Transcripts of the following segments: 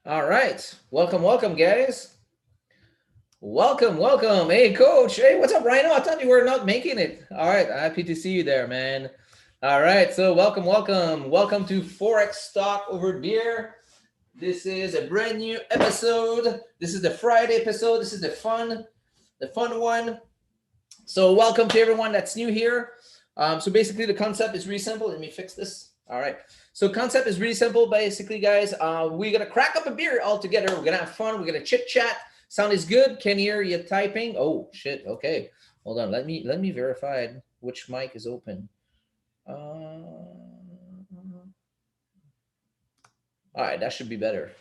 All right. Welcome, guys. Welcome. Hey, coach. Hey, what's up, Rhino? I thought you were not making it. All right. Happy to see you there, man. All right. So, welcome. Welcome to Forex Stock Over Beer. This is a brand new episode. This is the Friday episode. This is the fun one. So, welcome to everyone that's new here. So basically, the concept is really simple. Let me fix this. All right. So concept is really simple. Basically, guys, we're gonna crack up a beer all together. We're gonna have fun. We're gonna chit chat. Sound is good. Can hear you typing. Oh shit. Okay. Hold on. Let me verify which mic is open. All right. That should be better.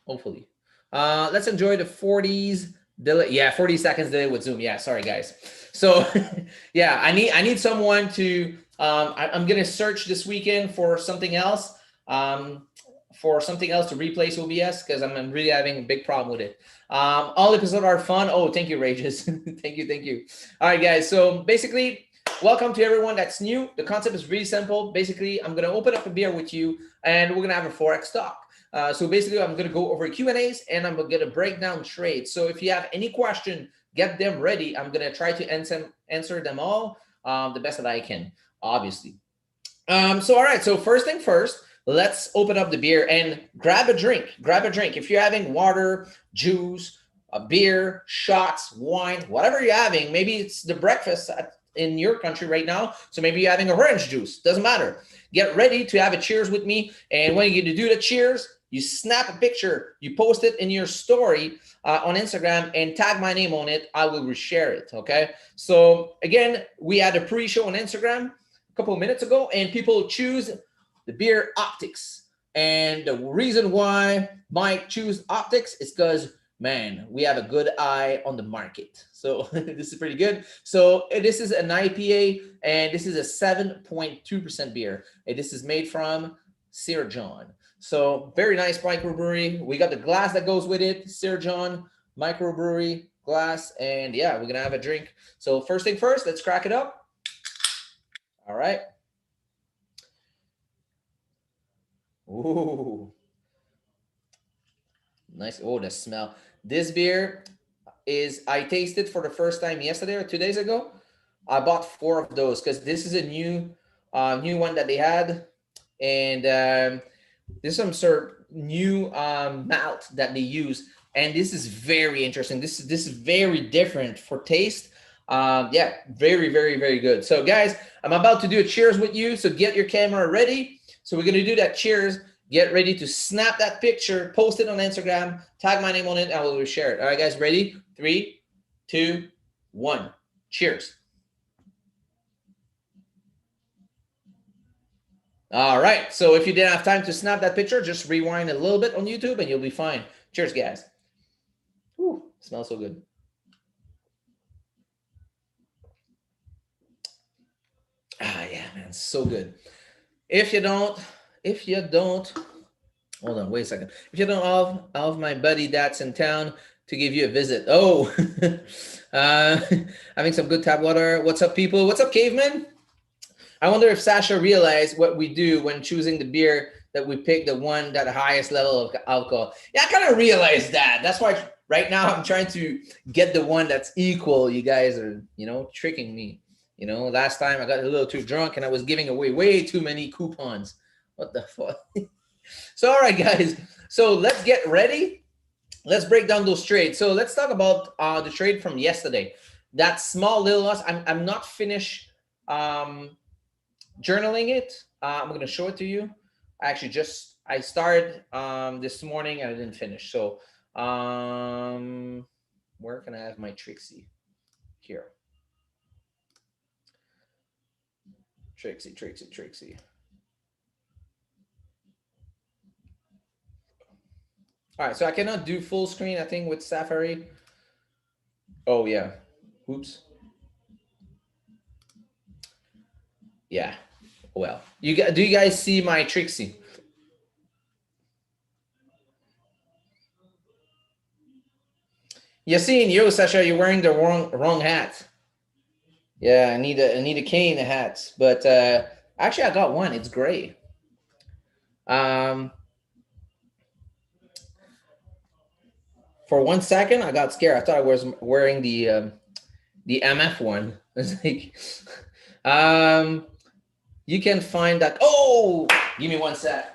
Hopefully. Let's enjoy the 40s delay. Yeah, 40 seconds delay with Zoom. Yeah, sorry guys. So yeah, I need someone to I'm gonna search this weekend for something else. To replace OBS because I'm really having a big problem with it. All episodes are fun. Oh, thank you, Rages. thank you. All right, guys. So basically, welcome to everyone that's new. The concept is really simple. Basically, I'm gonna open up a beer with you, and we're gonna have a Forex talk. So basically, I'm going to go over Q&As and I'm going to break down trades. So if you have any question, get them ready. I'm going to try to answer them all the best that I can, obviously. So all right. So first thing first, let's open up the beer and grab a drink. Grab a drink. If you're having water, juice, a beer, shots, wine, whatever you're having, maybe it's the breakfast in your country right now. So maybe you're having orange juice. Doesn't matter. Get ready to have a cheers with me. And when you get to do the cheers, you snap a picture, you post it in your story on Instagram and tag my name on it. I will reshare it. Okay. So again, we had a pre-show on Instagram a couple of minutes ago, and people choose the beer Optics. And the reason why Mike choose Optics is because, man, we have a good eye on the market. So this is pretty good. So this is an IPA, and this is a 7.2% beer. And this is made from Sir John. So very nice microbrewery. We got the glass that goes with it, Sir John microbrewery glass, and yeah, we're gonna have a drink. So first thing first, let's crack it up. All right. Ooh, nice. Oh, the smell. This beer is I tasted for the first time yesterday or 2 days ago. I bought four of those because this is a new one that they had, and there's some sort of new malt that they use, and this is very interesting. This is very different for taste. Yeah, very good. So guys, I'm about to do a cheers with you. So get your camera ready. So we're gonna do that cheers. Get ready to snap that picture, post it on Instagram, tag my name on it, and we'll share it. All right, guys, ready? 3, 2, 1. Cheers. All right. So if you didn't have time to snap that picture, just rewind a little bit on YouTube and you'll be fine. Cheers, guys. Ooh, smells so good. Ah, yeah, man, so good. If you don't, hold on, wait a second. If you don't have my buddy that's in town to give you a visit. Oh, uh, having some good tap water. What's up, people? What's up, caveman? I wonder if Sasha realized what we do when choosing the beer that we pick the one that highest level of alcohol. Yeah, I kind of realized that. That's why right now I'm trying to get the one that's equal. You guys are, tricking me. Last time I got a little too drunk and I was giving away way too many coupons. What the fuck? So, all right, guys. So let's get ready. Let's break down those trades. So let's talk about the trade from yesterday. That small little loss. I'm not finished journaling it. I'm gonna show it to you. I started this morning and I didn't finish. So where can I have my Trixie? Here. Trixie. All right, so I cannot do full screen, I think, with Safari. Oh yeah. Oops. Yeah. Well, do you guys see my Trixie? Yassine, yo, Sasha, you're wearing the wrong hat. Yeah, I need a cane hat, but actually I got one. It's gray. Um, For 1 second, I got scared. I thought I was wearing the MF one. It's like, you can find that. Oh, give me 1 sec.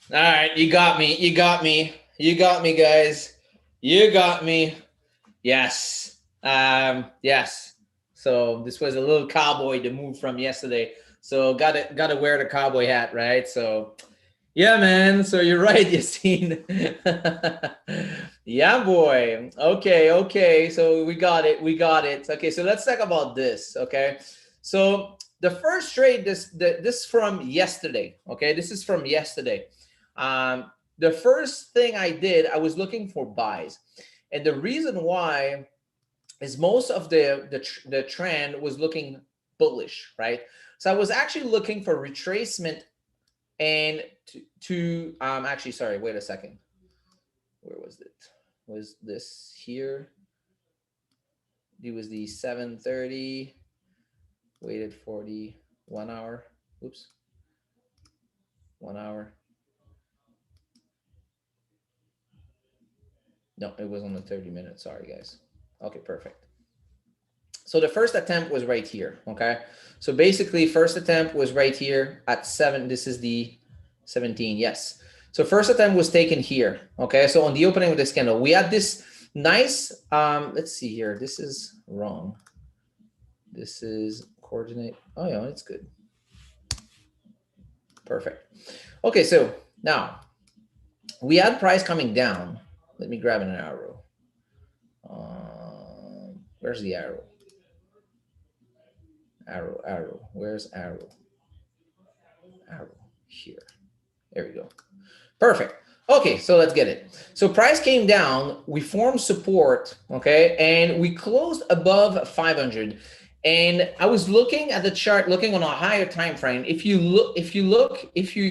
All right, you got me. You got me. You got me, guys. You got me. Yes. Yes. So this was a little cowboy to move from yesterday. So gotta wear the cowboy hat, right? So yeah, man. So you're right, Yassine. Yeah, boy. Okay, okay. So we got it. We got it. Okay, so let's talk about this. Okay. So the first trade, this from yesterday. Okay, this is from yesterday. The first thing I did, I was looking for buys. And the reason why is most of the trend was looking bullish, right? So I was actually looking for retracement and to actually, sorry, wait a second. Where was it? Was this here? It was the 7:30. Waited for the 1 hour. Oops. 1 hour. No, it was on the 30 minutes. Sorry, guys. Okay, perfect. So the first attempt was right here. Okay. So basically, first attempt was right here at 7. This is the 17. Yes. So first attempt was taken here. Okay. So on the opening of this candle, we had this nice, let's see here. This is wrong. This is coordinate. Oh, yeah, it's good. Perfect. Okay. So now we had price coming down. Let me grab an arrow. Where's the arrow? Arrow. Where's arrow? Arrow here. There we go. Perfect. Okay, so let's get it. So price came down, we formed support, okay, and we closed above 500. And I was looking at the chart, looking on a higher time frame. If you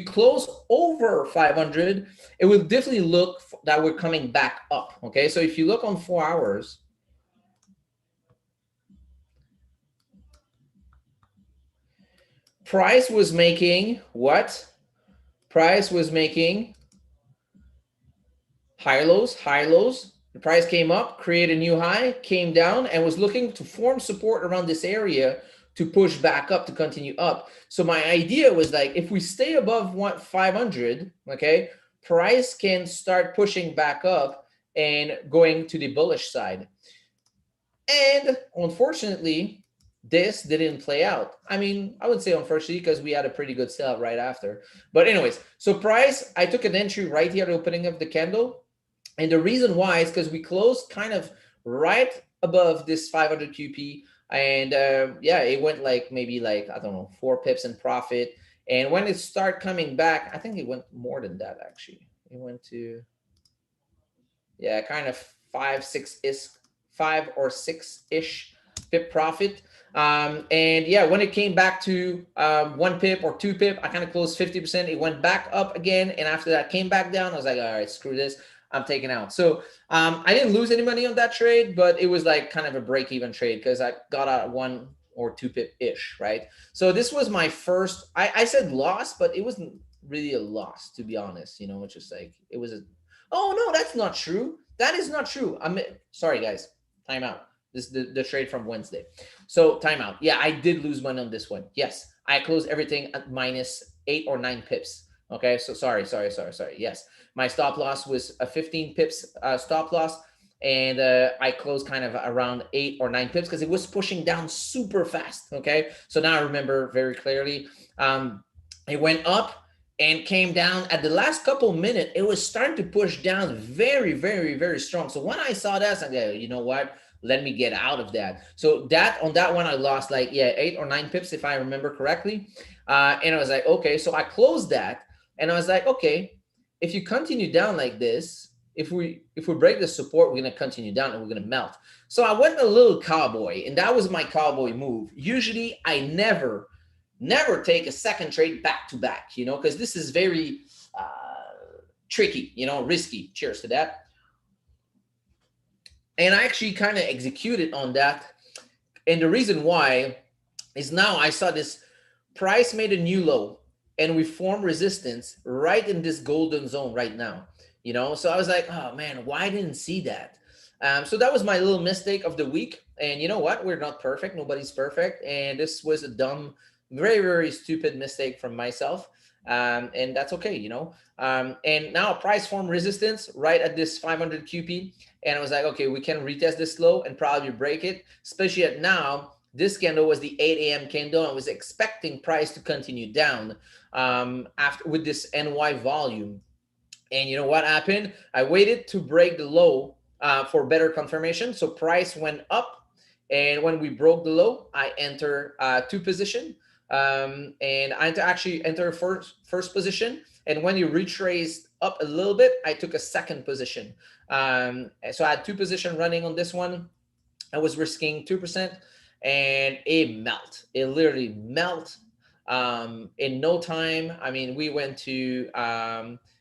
close over 500, it will definitely look that we're coming back up. Okay, so if you look on 4 hours, price was making what? Price was making higher lows. The price came up, created a new high, came down, and was looking to form support around this area to push back up, to continue up. So my idea was like, if we stay above 500, okay, price can start pushing back up and going to the bullish side. And unfortunately, this didn't play out. I mean, I would say unfortunately because we had a pretty good sell right after. But anyways, so price, I took an entry right here at the opening of the candle. And the reason why is because we closed kind of right above this 500 QP. And yeah, it went like maybe like, I don't know, 4 pips in profit. And when it started coming back, I think it went more than that actually. It went to, yeah, kind of 5 or 6-ish pip profit. And yeah, when it came back to 1 pip or 2 pip, I kind of closed 50%. It went back up again. And after that came back down. I was like, all right, screw this. I'm taking out. So I didn't lose any money on that trade, but it was like kind of a break-even trade because I got out 1 or 2 pip-ish, right? So this was my first, I said loss, but it wasn't really a loss, to be honest. You know, it's just like, it was a, oh, no, that's not true. That is not true. I'm sorry, guys. Time out. This is the trade from Wednesday. So time out. Yeah, I did lose money on this one. Yes, I closed everything at minus 8 or 9 pips. Okay, so sorry. Yes, my stop loss was a 15 pips stop loss, and I closed kind of around 8 or 9 pips because it was pushing down super fast. Okay, so now I remember very clearly. It went up and came down at the last couple minutes. It was starting to push down very, very, very strong. So when I saw that, I said, you know what? Let me get out of that. So that on that one, I lost like, yeah, 8 or 9 pips, if I remember correctly. And I was like, okay, so I closed that. And I was like, okay, if you continue down like this, if we break the support, we're gonna continue down and we're gonna melt. So I went a little cowboy, and that was my cowboy move. Usually, I never take a second trade back to back, because this is very tricky, risky. Cheers to that. And I actually kind of executed on that. And the reason why is now I saw this price made a new low and we formed resistance right in this golden zone right now. So I was like, oh man, why didn't see that? So that was my little mistake of the week. And you know what? We're not perfect. Nobody's perfect. And this was a dumb, very, very stupid mistake from myself. And that's okay. And now price form resistance right at this 500 QP. And I was like, okay, we can retest this low and probably break it, especially at now. This candle was the 8 a.m. candle. I was expecting price to continue down after with this NY volume. And you know what happened? I waited to break the low for better confirmation. So price went up. And when we broke the low, I enter two position. And I actually enter first position. And when you retraced up a little bit, I took a second position. So I had two position running on this one. I was risking 2%, and it melt. It literally melt in no time. I mean, we went to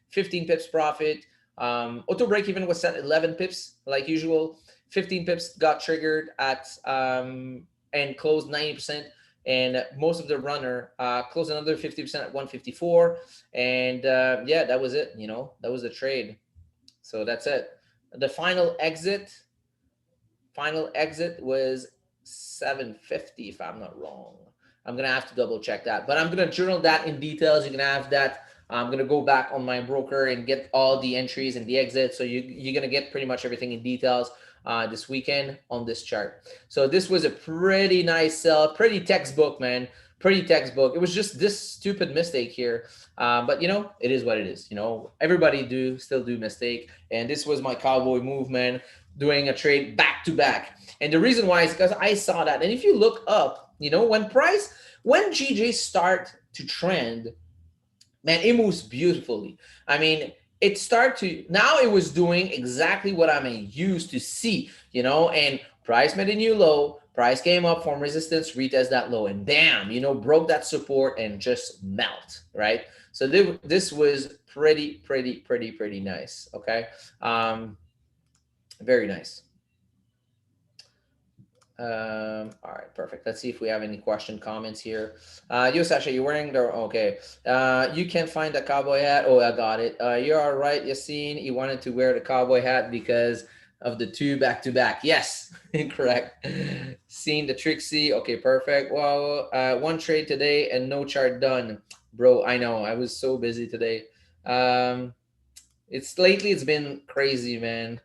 15 pips profit. Auto break even was set 11 pips like usual. 15 pips got triggered at and closed 90%. And most of the runner closed another 50% at 154. And yeah, that was it. That was the trade. So that's it. The final exit was 750, if I'm not wrong. I'm gonna have to double check that, but I'm gonna journal that in details. You're gonna have that. I'm gonna go back on my broker and get all the entries and the exits. So you're gonna get pretty much everything in details this weekend on this chart. So this was a pretty nice sell, pretty textbook, man. Pretty textbook. It was just this stupid mistake here. But it is what it is. Everybody still do mistake. And this was my cowboy movement, doing a trade back to back. And the reason why is because I saw that. And if you look up, when GJ start to trend, man, it moves beautifully. I mean, now it was doing exactly what I'm used to see, and price made a new low, price came up from resistance, retest that low, and bam, broke that support and just melt, right? So this was pretty nice, okay? Very nice. All right, perfect. Let's see if we have any comments here. You, Sasha, you're wearing the okay. You can't find the cowboy hat. Oh, I got it. You're all right, Yassine. You wanted to wear the cowboy hat because of the two back to back. Yes, correct. Seen the Trixie. Okay, perfect. Well, one trade today and no chart done, bro. I know. I was so busy today. It's been crazy, man.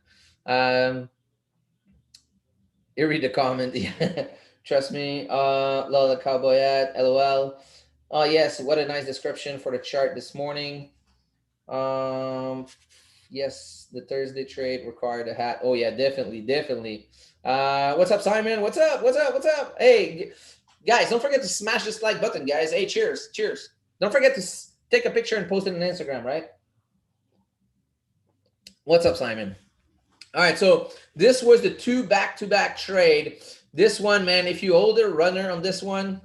You read the comment. Yeah. Trust me. Lola Cowboy at LOL. Oh yes, what a nice description for the chart this morning. Yes, the Thursday trade required a hat. Oh yeah, definitely. What's up, Simon? What's up? Hey, guys, don't forget to smash this like button, guys. Hey, cheers. Don't forget to take a picture and post it on Instagram, right? What's up, Simon? All right, so this was the two back-to-back trade. This one, man, if you hold a runner on this one,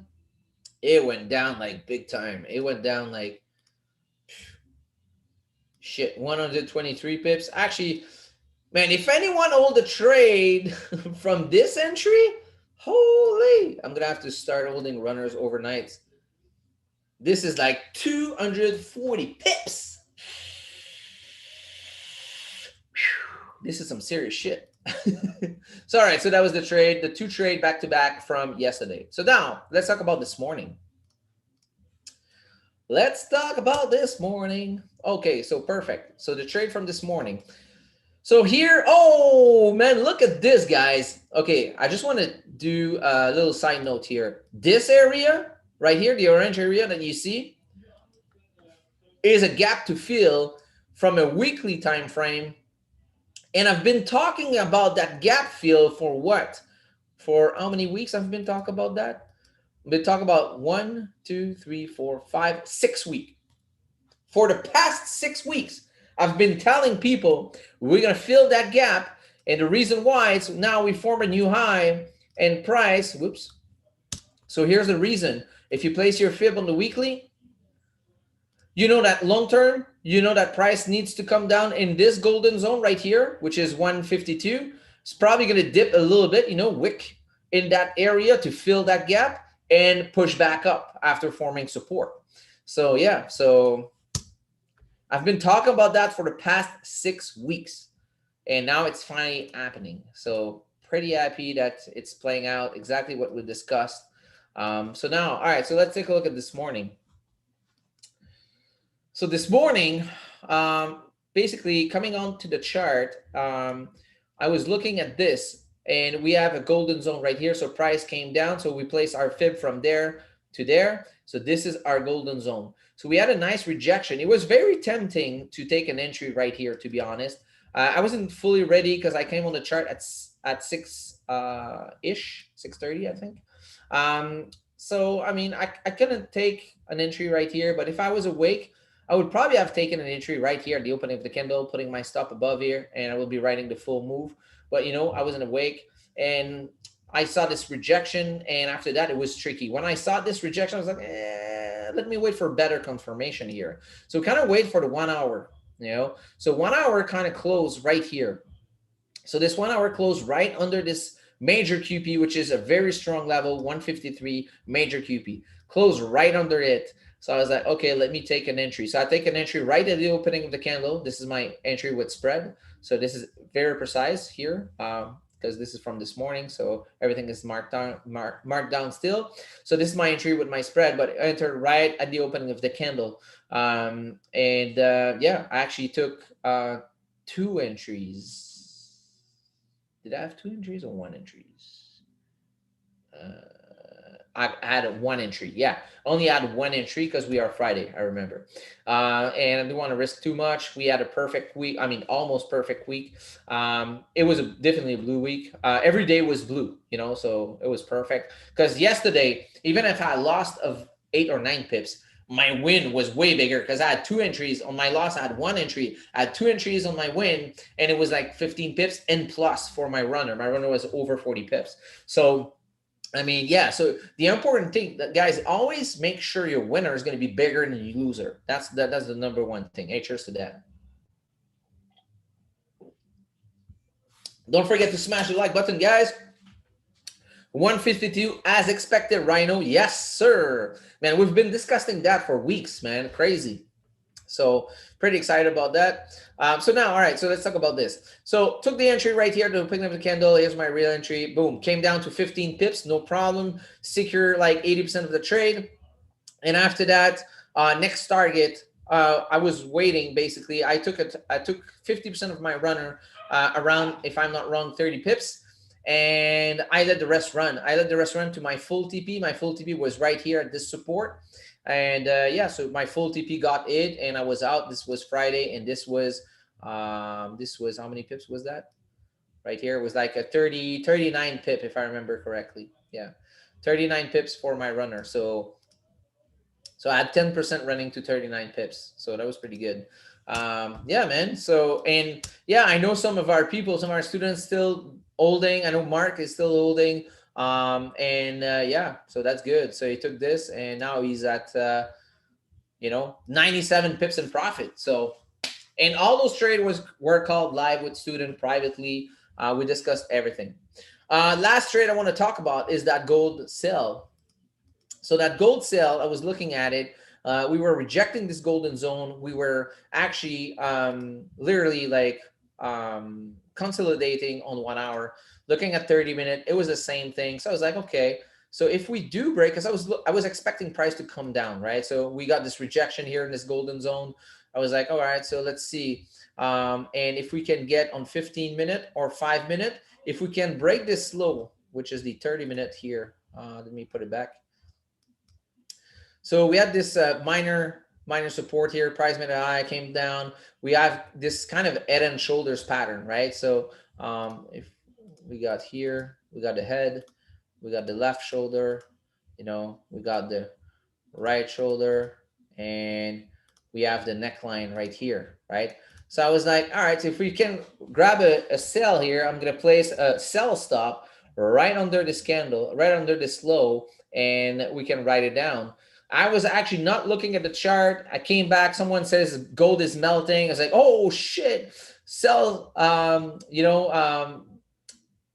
it went down like big time. It went down like shit, 123 pips. Actually, man, if anyone hold a trade from this entry, holy, I'm gonna have to start holding runners overnight. This is like 240 pips. This is some serious shit. So, all right. So that was the trade, the two trade back to back from yesterday. So now let's talk about this morning. Okay. So perfect. So the trade from this morning. So here, oh man, look at this, guys. Okay. I just want to do a little side note here. This area right here, the orange area that you see, is a gap to fill from a weekly time frame. And I've been talking about that gap fill for what? For how many weeks I've been talking about that? I've been talking about 1, 2, 3, 4, 5, 6 weeks. For the past 6 weeks, I've been telling people we're going to fill that gap. And the reason why is now we form a new high and price. Whoops. So here's the reason. If you place your fib on the weekly, you know that long term, you know that price needs to come down in this golden zone right here, which is 152. It's probably going to dip a little bit, wick in that area to fill that gap and push back up after forming support. So yeah, so I've been talking about that for the past 6 weeks, and now it's finally happening. So pretty happy that it's playing out exactly what we discussed. So now, all right, so let's take a look at this morning. So this morning, basically coming on to the chart, I was looking at this, and we have a golden zone right here. So price came down, so we placed our fib from there to there. So this is our golden zone. So we had a nice rejection. It was very tempting to take an entry right here, to be honest. I wasn't fully ready because I came on the chart at 6 ish, 6:30, I think. So I mean, I couldn't take an entry right here, but if I was awake, I would probably have taken an entry right here at the opening of the candle, putting my stop above here, and I will be writing the full move. But I wasn't awake, and I saw this rejection, and after that, it was tricky. When I saw this rejection, I was like, let me wait for better confirmation here. So kind of wait for the 1 hour, So 1 hour kind of closed right here. So this 1 hour closed right under this major QP, which is a very strong level, 153 major QP. Closed right under it. So I was like, okay, let me take an entry. So I take an entry right at the opening of the candle. This is my entry with spread. So this is very precise here because this is from this morning. So everything is marked down still. So this is my entry with my spread, but I entered right at the opening of the candle. Yeah, I actually took 2 entries. Did I have 2 entries or 1 entries? I had 1 entry. Yeah, only had 1 entry because we are Friday, I remember. And I didn't want to risk too much. We had a perfect week. I mean, almost perfect week. It was definitely a blue week. Every day was blue, so it was perfect. Because yesterday, even if I lost of 8 or 9 pips, my win was way bigger because I had 2 entries. On my loss, I had 1 entry. I had 2 entries on my win, and it was like 15 pips and plus for my runner. My runner was over 40 pips. So I mean, yeah. So the important thing, guys, always make sure your winner is going to be bigger than your loser. That's the number one thing. Hey, cheers to that. Don't forget to smash the like button, guys. 152 as expected, Rhino. Yes, sir. Man, we've been discussing that for weeks, man. Crazy. So pretty excited about that. So now, all right, so let's talk about this. So took the entry right here to pick up the candle. Here's my real entry. Boom, came down to 15 pips, no problem. Secure like 80% of the trade. And after that, next target, I was waiting basically. I took 50% of my runner around, if I'm not wrong, 30 pips. And I let the rest run. I let the rest run to my full TP. My full TP was right here at this support. And yeah, so my full TP got it, and I was out. This was Friday, and this was how many pips was that? Right here, it was like a 39 pip, if I remember correctly. Yeah, 39 pips for my runner. So I had 10% running to 39 pips. So that was pretty good. Yeah, man. So, and yeah, I know some of our people, some of our students still holding. I know Mark is still holding. Yeah, so that's good. So he took this, and now he's at 97 pips in profit. So, and all those trades were called live with student privately. We discussed everything. Last trade I want to talk about is that gold sell. So that gold sell, I was looking at it. We were rejecting this golden zone. We were actually literally like consolidating on 1 hour, looking at 30-minute. It was the same thing. So I was like, okay. So if we do break, because I was expecting price to come down, right? So we got this rejection here in this golden zone. I was like, all right, so let's see. And if we can get on 15-minute or 5-minute, if we can break this low, which is the 30-minute here. Let me put it back. So we had this minor support here. Price made a high, came down. We have this kind of head and shoulders pattern, right? So if we got here, we got the head, we got the left shoulder, we got the right shoulder, and we have the neckline right here, right? So I was like, all right, so if we can grab a sell here, I'm gonna place a sell stop right under this candle, right under this low, and we can write it down. I was actually not looking at the chart. I came back. Someone says gold is melting. I was like, oh shit, sell.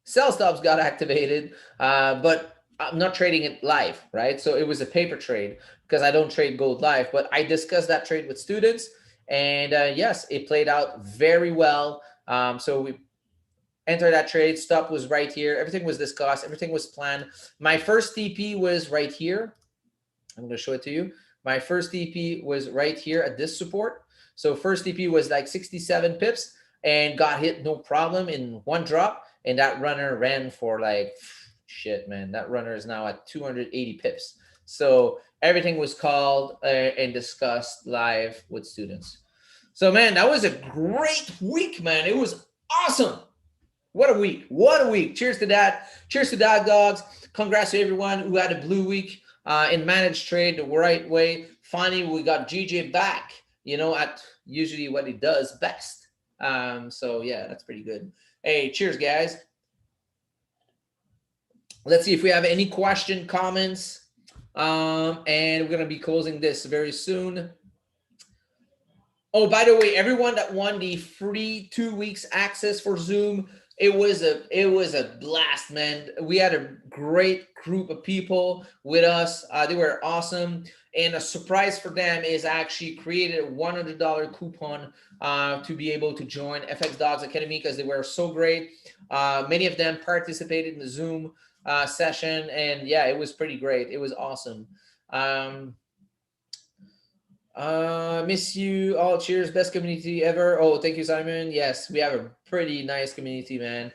Sell stops got activated, but I'm not trading it live, right? So it was a paper trade because I don't trade gold live. But I discussed that trade with students, and yes, it played out very well. So we entered that trade. Stop was right here. Everything was discussed. Everything was planned. My first TP was right here. I'm going to show it to you. My first TP was right here at this support. So first TP was like 67 pips and got hit no problem in one drop. And that runner ran for like, shit, man. That runner is now at 280 pips. So everything was called and discussed live with students. So, man, that was a great week, man. It was awesome. What a week. What a week. Cheers to that. Cheers to Dog Dogs. Congrats to everyone who had a blue week in managed trade the right way. Finally, we got GJ back, at usually what he does best. So, yeah, that's pretty good. Hey, cheers, guys. Let's see if we have any question, comments. And we're going to be closing this very soon. Oh, by the way, everyone that won the free 2 weeks access for Zoom, it was a blast, man. We had a great group of people with us. They were awesome. And a surprise for them is I actually created a $100 coupon to be able to join FX Dogs Academy because they were so great. Many of them participated in the Zoom session, and yeah, it was pretty great. It was awesome. Miss you all. Cheers. Best community ever. Oh, thank you, Simon. Yes, we have a pretty nice community, man.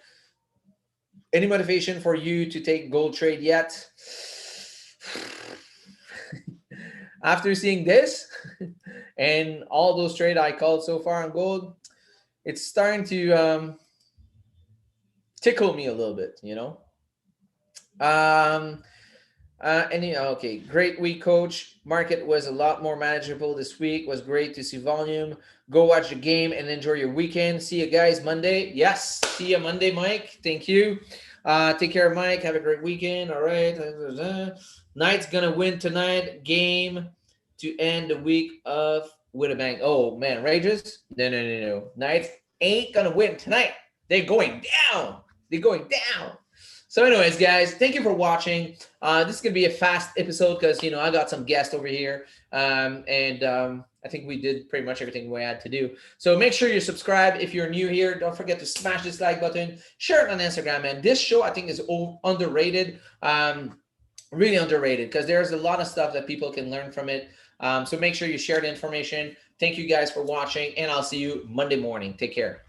Any motivation for you to take gold trade yet? After seeing this and all those trade I called so far on gold, it's starting to tickle me a little bit, Okay, great week, coach. Market was a lot more manageable this week. Was great to see volume. Go watch the game and enjoy your weekend. See you guys Monday. Yes, see you Monday, Mike. Thank you. Take care, Mike. Have a great weekend. All right. Knight's gonna win tonight. Game to end the week of with a bang. Oh man, Rages? No. Knights ain't gonna win tonight. They're going down. They're going down. So anyways, guys, thank you for watching. This is going to be a fast episode because, I got some guests over here. I think we did pretty much everything we had to do. So make sure you subscribe if you're new here. Don't forget to smash this like button. Share it on Instagram, man. This show, I think, is underrated. Really underrated because there's a lot of stuff that people can learn from it. So make sure you share the information. Thank you guys for watching, and I'll see you Monday morning. Take care.